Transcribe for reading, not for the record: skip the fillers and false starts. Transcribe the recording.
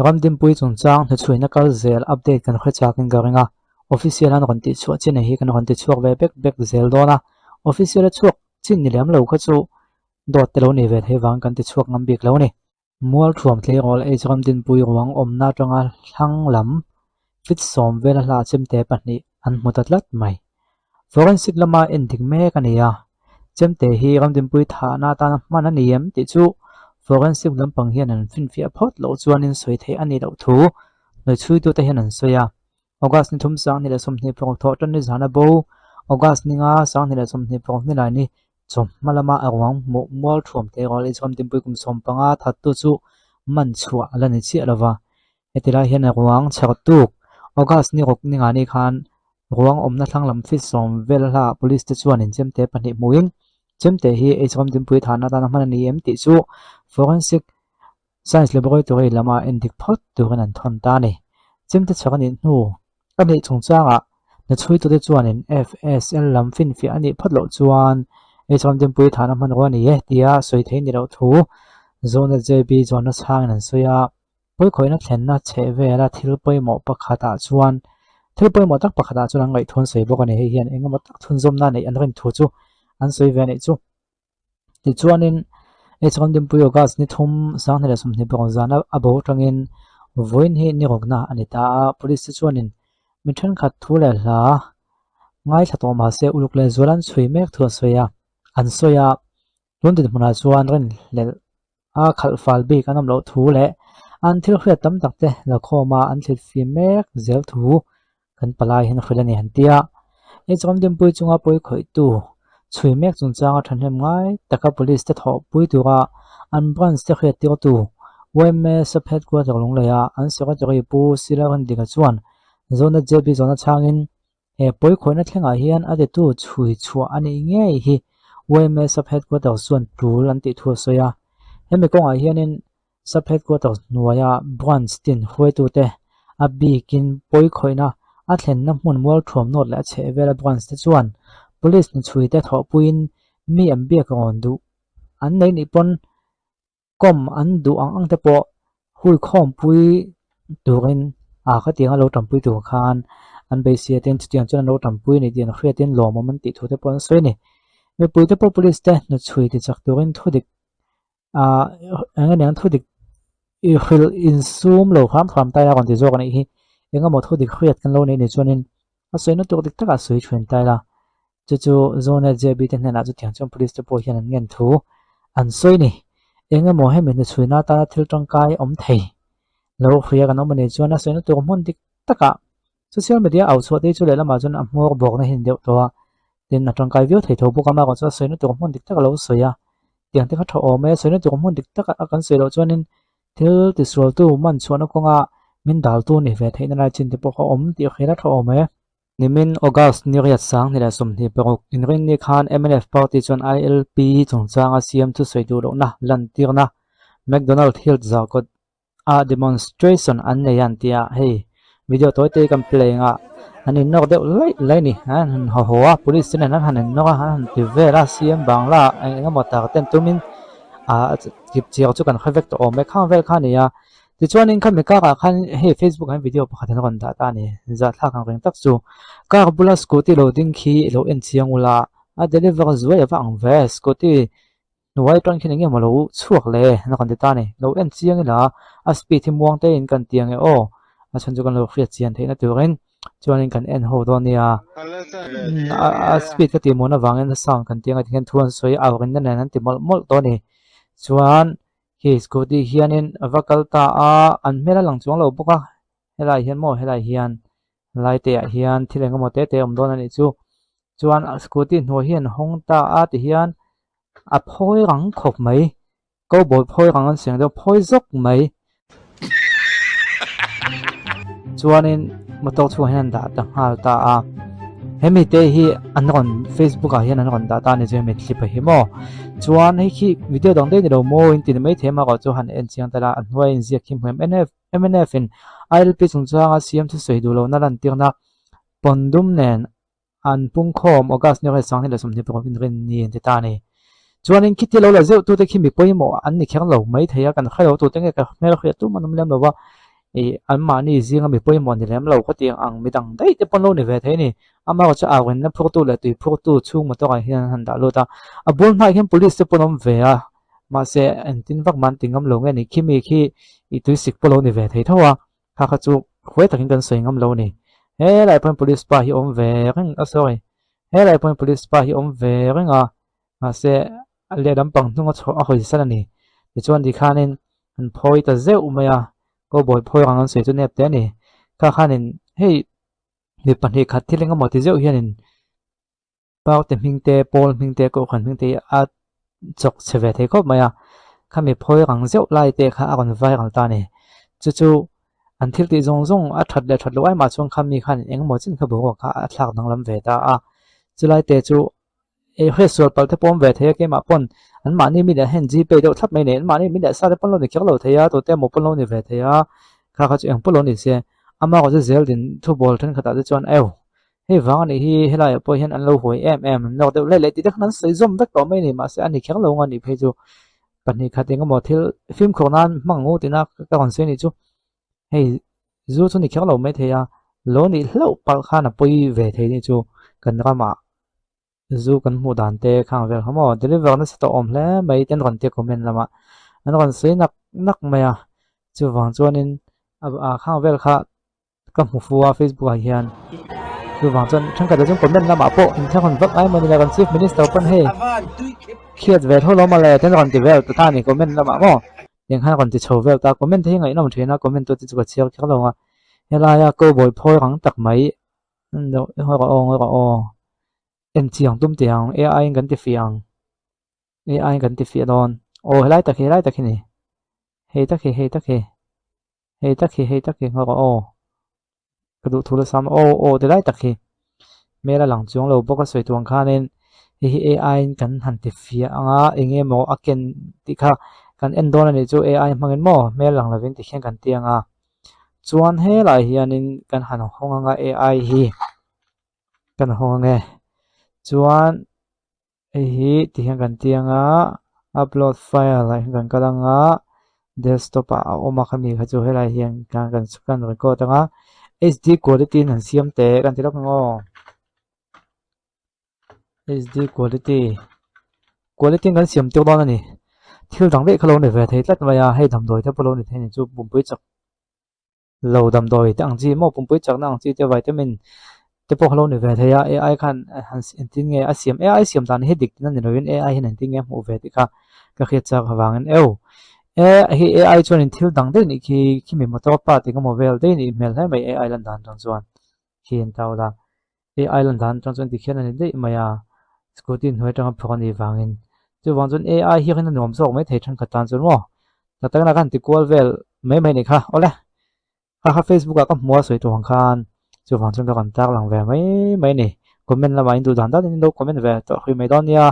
ram dim pui chung chang na chuina kal zel update kan khre chakin garinga official an ron ti chu chin hi kan ron ti chuak ve bek zel dona official chuak chin ni lem lo kha chu dot te lo ni ve thewang kan ti chuak ngam bik lo ni mual thuam tle ol e ram din pui wang omna tanga thlang lam fit som vela hla chimte pahni an mutatlat mai forensic lama ending me kania chemte hi ram dim pui tha na ta man ani em ti chu forensic lampang hian an fin fi phot lo chuanin soi thei ani lo thu noi chui tu te hian an soya august ni thum sang ni la som ni pong tho ton ni zana bo august ni nga sang ni la som ni pong ni la ni chom malama awang mo mol thum te gol e chom dim pui kum som panga that tu chu man chua ala ni chi alawa etila hian awang chak tuk august ni rok ni nga ni khan ruang omna thanglam fi som velha police te chuan in chemte pani muin chemte hi e chom dim pui thana ta na man ni em ti chu forensic science laboratory lama endik phot tu kan an thon ta ni chemte chakan in nu ani chungchanga na chui tu te chuan in fsl lam fin fi ani photlo chuan e chom dim pui thana man ro ni e tia soi thei ni ro thu zone jb zone chang an soya poi khoina thlenna chevela thil poi mo pakhata chuan thil poi mo tak pakhata chuan ngai thon sei bok ani hian engemaw tak thun zom na nei an ren thu chu an soi ve nei chu ti chuanin e chom dim pui ogas ni thum sang hela som ni bong zana abo tangin voin hi ni rokna ani ta police chuanin mi then khat thu le hla ngai thato ma se uluk le zolan chui mek thu soya an soya london muna chuan ren le a khal fal bi kanam lo thu le an thil khria tam tak te la khoma an thil fi mek zel thu kan palai hin khilani han tia e chom dim pui chunga poi khoi tu chui mek chung changa thanhem ngai taka police te tho pui tura an branch te khria tir tu weme saphet kwa jong le ya an sera jori pu sira kan dinga chuan zona jb zona changin e poi khoina thlenga hian ade tu chui chua ani nge hi weme saphet kwa taw suan tul an ti thu soya hemi konga hianin saphet kwa taw nuaya branch tin huai tu te abi kin poi khoina a thlen na mun mol thom not la che vela branch te chuan police ni chui te tho puin mi am bia ka on du an nei ni pon kom an du ang te po hui khom pui turin a kha tiang lo tam pui tu khan an be sia ten tiang chuan lo tam pui ni tian khria ten lo mo man ti thu te pon soi ni me pui te po police te no chui ti chak turin thudik a ang thudik i khil in sum lo kham tai la kon ti zo kan hi enga mo thudik khriat kan lo nei ni chuanin a soi no tu dik taka soi thwen tai la chu zone jb te na chu tiang chom police te po hian an ngen thu an soi ni enga mo he men chuina ta thil tangkai om thei lo khria kan om ne chuan a soi no tu mon dik taka social media au chu te chu le lama chun a mor bok na hin deuh to tin na tangkai view thei tho bu kama ko chu soi no tu mon dik taka lo soya tiang te kha tho o me soi no tu mon dik taka akan soi lo chuanin thil ti srol tu man chuan ko nga min dal tu ni ve theina la chin te po om ti khira tho o me nimin august ni riat sang ni la som ni perok in rin ni khan mnf party chon ilp chungchang a cm tu soi du lo na lan tir na mcdonald hill zakot a demonstration an ne yan tia hey video toy te kam play nga ani nok de lai ni han ho ho a police ne na han no han ti vera cm bangla enga mota ten tumin a kip chiao chu kan khavek to o me khang vel khan ya ti chuanin khan me ka khan he facebook han video pakhat an ron da ta ni za thla kang reng tak chu car bula scooty loading khi lo en chiang ula a deliver zuai awang ve scooty nuai tron khin nge malo chuak le na kan ta ni lo en chiang la a speed hi muang te in kan tiang e o a chan chu kan lo khriat chian theina turin chuanin kan en ho don nia a speed ka ti mo na wangen sang kan tiang a thian thuan soi awrin na nan ti mol to ni chuan hi scooty hianin avakal ta a an mela lang chuang lo boka helai hian mo helai hian lai te hian thileng mo te om don ani chu chuan scooty no hian hong ta a ti hian a phoi rang khop mai ko boy phoi rang an seng do phoi zok mai chuanin motor chu hian da ta hal ta a hemi te hi an ron facebook a hian an ron da ta ni je me clip hi mo chuan hi khi video dang de ni lo mo in tin mai thema ko chu han en chiang tala an huai in zia kim mnf in ilp chungchang a cm thu soi du lo na lan tirna pondum nen an pung khom august ni re sang ni la som ni pro in ren ni en ta ni chuanin kiti lo la zeu tu te khi mi poimo an ni khang lo mai theya kan khailo tu te nge ka mel khia tu manum lem lo wa an ma ni zinga mi poi mon ni lem lo ko ti ang mi dang dai te pon lo ni ve the ni ama ko cha awen na phok tu le tu phok tu chung ma to ka hian han da lo ta a bol mai hian police te ponom ve a ma se an tin vak man tingam lo nge ni khi khi I tu sik polo ni ve thei thawa kha kha chu khoi takin kan soingam lo ni he lai pon police pa hi om ve reng a sorry he lai pon police pa hi om ve reng a ma se le dam pang hnunga chho a hoi san ni ti chuan di khanin an phoi ta zeu maya ko boy phoi ang an sei chu nep te ni kha khanin hei mi pahnih khat thilinga mo ti zeu hianin pau te mingte pol mingte ko khan mingte a chok cheve thei khop maya khami phoi rang zeu lai te kha agon vai ral ta ni chu chu an thil ti zong zong a that lo ai ma chung khami khan eng mo chin kha bu kha a thlak dang lam ve ta a chulai te chu e hresol pal te pom ve the ke ma pon an ma ni mi da hen ji pe do thap mai ne an ma ni mi da sa de pon lo ni khyak lo the ya to te mo pon lo ni ve the ya kha kha chu eng pon lo ni se ama ko zel din thu bol then khata chu chuan eu hei wang ani hi helai po hian an lo hoi em no de le ti de khan sei zom vek to mai ni ma se ani khyak lo nga ni phe chu pahnih khating emaw thil film khawhnan hmangu tina ka kon se ni chu hei zu chu ni khyak lo mai theia lo ni hlo pal khan a poi ve thei ni chu kan rama zu kan hmu dan te khang vel hamo deliver na sta om hle mai ten ron te comment lama an ron sei nak maya chu wang chuanin a khang vel kha ka hmu fuwa facebook a hian chu wang chuan thang ka da chung comment lama po in thakon vak ai mani la kan chief minister pon hei khiat ve tho lo ma le ten ron ti vel ta ni comment lama mo yang han ron ti chho vel ta comment hi ngai nom thena comment to ti chu ka chial khak lo nga hela ya ko boy phoi rang tak mai no ho ga o en chiang tum tiang ai kan ti fiang ai kan ti fi don o helai tak ni hei tak hi ho ga o ka du thula sam o de lai tak hi mera lang chung lo boka soi tuang khanin hi ai kan han ti fi anga enge mo aken ti kha kan en don ani chu ai mangin mo mel lang lovin ti khen kan tianga chuan he lai hianin kan han honga ai hi kan honga chuan hi ti khen kan tianga upload file lai kan kalanga desktop a oma khami kha chu he lai hian kan record anga HD quality nan siam te kan tilok ngo HD quality kan siam te don ani thil dang le khalo ne ve thei tlat maya hei dam doi te polo ni theni chu bumpui chak lo dam doi te ang chi mo bumpui chak na ang chi te vitamin te po khalo ni ve theya ai khan han tin nge a siam ai siam dan he dik nan ni rovin ai hin tin nge mu ve ti kha ka khia chak hawangin eu hi ai chuan in thil dang de ni khi mi motor pa ti ka mobile de ni mel hai mai ai lan dan tang chuan khian tawla ai lan dan tang chuan ti khian ani de maya scooty hnuai tang phok ni wangin chu wang chuan ai hi khan nom sok mai thei than khatan chuan mo ta tak na kan ti kwal vel mai ni kha ole kha facebook ka hmuwa soi tu hang khan chu wang chuan ka kan tak lang ve mai ni comment la mai du dan da ni do comment ve to hui mai don ya